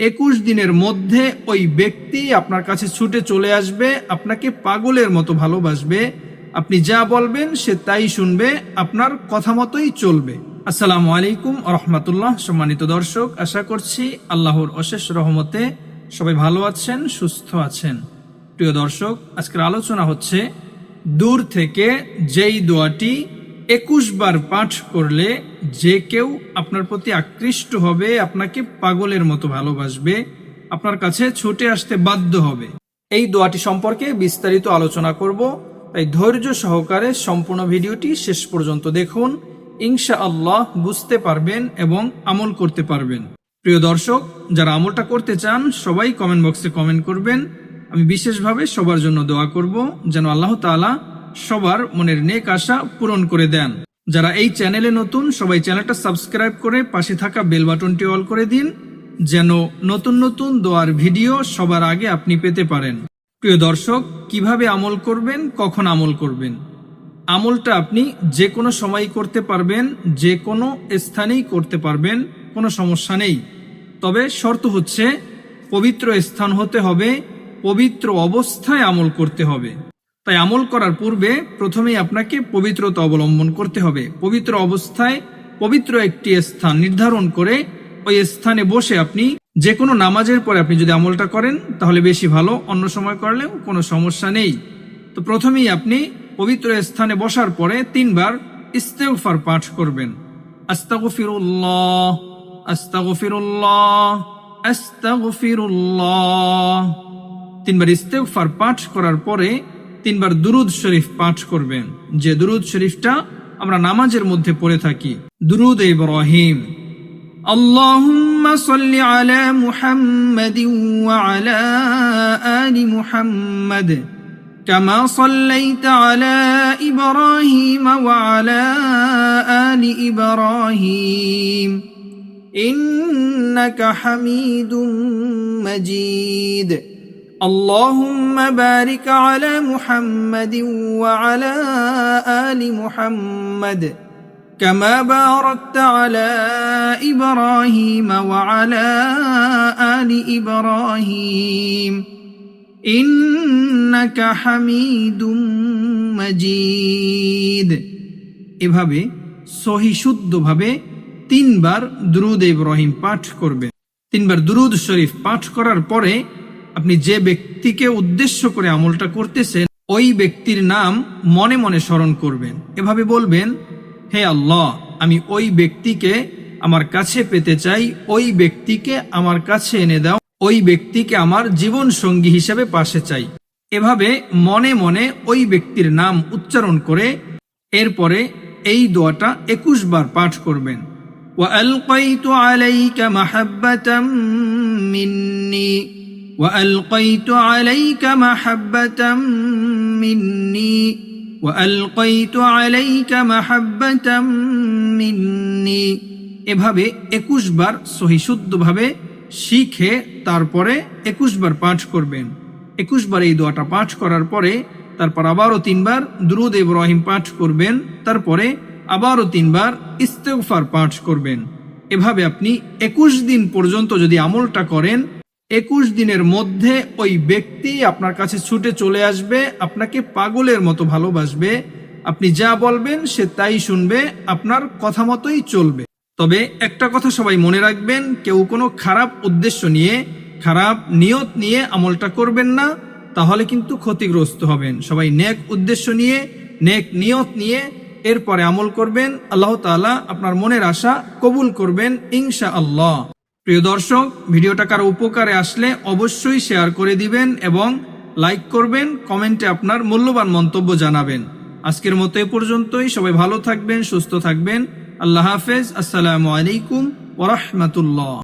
21 দিনের মধ্যে ওই ব্যক্তি আপনার কাছে ছুটে চলে আসবে, আপনাকে পাগলের মতো ভালোবাসবে। আপনি যা বলবেন সে তাই শুনবে, আপনার কথা মতোই চলবে। আসসালামু আলাইকুম রহমতুল্লাহ। সম্মানিত দর্শক, আশা করছি আল্লাহর অশেষ রহমতে সবাই ভালো আছেন, সুস্থ আছেন। প্রিয় দর্শক, আজকের আলোচনা হচ্ছে দূর থেকে যেই দোয়াটি 21 বার পাঠ করলে যে কেউ আপনার প্রতি আকৃষ্ট হবে, আপনাকে পাগলের মতো ভালোবাসবে, আপনার কাছে ছুটে আসতে বাধ্য হবে। এই দোয়াটি সম্পর্কে বিস্তারিত আলোচনা করব, তাই ধৈর্য সহকারে সম্পূর্ণ ভিডিওটি শেষ পর্যন্ত দেখুন। ইনশাআল্লাহ বুঝতে পারবেন এবং আমল করতে পারবেন। প্রিয় দর্শক, যারা আমলটা করতে চান সবাই কমেন্ট বক্সে কমেন্ট করবেন। আমি বিশেষভাবে সবার জন্য দোয়া করব যেন আল্লাহ তাআলা সবার মনের নেক আশা পূরণ করে দেন। যারা এই চ্যানেলে নতুন, সবাই চ্যানেলটা সাবস্ক্রাইব করে পাশে থাকা বেল বাটনটি অল করে দিন, যেন নতুন নতুন দোয়ার ভিডিও সবার আগে আপনি পেতে পারেন। প্রিয় দর্শক, কিভাবে আমল করবেন, কখন আমল করবেন? আমলটা আপনি যে কোনো সময় করতে পারবেন, যে কোনো স্থানেই করতে পারবেন, কোনো সমস্যা নেই। তবে শর্ত হচ্ছে পবিত্র স্থান হতে হবে, পবিত্র অবস্থায় আমল করতে হবে। তাই আমল করার পূর্বে প্রথমেই আপনাকে পবিত্রতা অবলম্বন করতে হবে। পবিত্র অবস্থায় পবিত্র একটি স্থান নির্ধারণ করে ওই স্থানে বসে আপনি যে কোনো নামাজের পরে আপনি যদি আমলটা করেন তাহলে বেশি ভালো, অন্য সময় করলেও কোনো সমস্যা নেই। তো প্রথমেই আপনি পবিত্র স্থানে বসার পরে 3 বার ইস্তেগফার পাঠ করবেন। আস্তাগফিরুল্লাহ, আস্তাগফিরুল্লাহ, আস্তাগফিরুল্লাহ। 3 বার ইস্তেগফার পাঠ করার পরে 3 বার দুরুদ শরীফ পাঠ করবেন, যে দুরুদ শরীফটা আমরা নামাজের মধ্যে পড়ে থাকি, দুরুদ ইব্রাহিম। আল্লাহুম্মা সাল্লি আলা মুহাম্মাদিন ওয়া আলা আলি মুহাম্মাদ কামা সাল্লাইতা আলা ইব্রাহিম ওয়া আলা আলি ইব্রাহিম ইন্নাকা হামিদুম মাজিদ। اللهم بارك على محمد وعلى آل محمد كما باركت على إبراهيم وعلى آل إبراهيم إنك حميد مجيد। এভাবে সহি শুদ্ধভাবে 3 বার দুরুদ ইব্রাহিম পাঠ করবেন। 3 বার দুরুদ শরীফ পাঠ করার পরে আপনি যে ব্যক্তিকে উদ্দেশ্য করে আমলটা করতেছেন ওই ব্যক্তির নাম মনে মনে স্মরণ করবেন। এভাবে বলবেন, হে আল্লাহ, আমি ওই ব্যক্তিকে আমার কাছে পেতে চাই, ওই ব্যক্তিকে আমার কাছে এনে দাও, ওই ব্যক্তিকে আমার জীবন সঙ্গী হিসেবে পাশে চাই। এভাবে মনে মনে ওই ব্যক্তির নাম উচ্চারণ করে এরপরে এই দোয়াটা 21 বার পাঠ করবেন। ওয়া আলকাইতু আলাইকা মাহাব্বাতাম মিন্নি وألقيت عليك محبة مني وألقيت عليك محبة مني। এভাবে 21 বার সহি শুদ্ধভাবে শিখে তারপরে 21 বার পাঠ করবেন। 21 বার এই দোয়াটা পাঠ করার পরে তারপর আবারও 3 বার দুরুদ ইব্রাহিম পাঠ করবেন, তারপরে আবারও 3 বার ইস্তেগফার পাঠ করবেন। এভাবে আপনি 21 দিন পর্যন্ত যদি আমলটা করেন, 21 দিনের মধ্যে ওই ব্যক্তি আপনার কাছে ছুটে চলে আসবে, আপনাকে পাগলের মতো ভালোবাসবে, আপনি যা বলবেন সে তাই শুনবে, আপনার কথা মতোই চলবে। তবে একটা কথা সবাই মনে রাখবেন, কেউ কোনো খারাপ উদ্দেশ্য নিয়ে, খারাপ নিয়ত নিয়ে আমলটা করবেন না, তাহলে কিন্তু ক্ষতিগ্রস্ত হবেন। সবাই নেক উদ্দেশ্য নিয়ে, নেক নিয়ত নিয়ে এরপরে আমল করবেন। আল্লাহ তাআলা আপনার মনের আশা কবুল করবেন ইনশাআল্লাহ। প্রিয় দর্শক, ভিডিওটা কারো উপকারে আসলে অবশ্যই শেয়ার করে দিবেন এবং লাইক করবেন, কমেন্টে আপনার মূল্যবান মন্তব্য জানাবেন। আজকের মতো এ পর্যন্তই। সবাই ভালো থাকবেন, সুস্থ থাকবেন। আল্লাহ হাফেজ। আসসালামু আলাইকুম ওয়া রাহমাতুল্লাহ।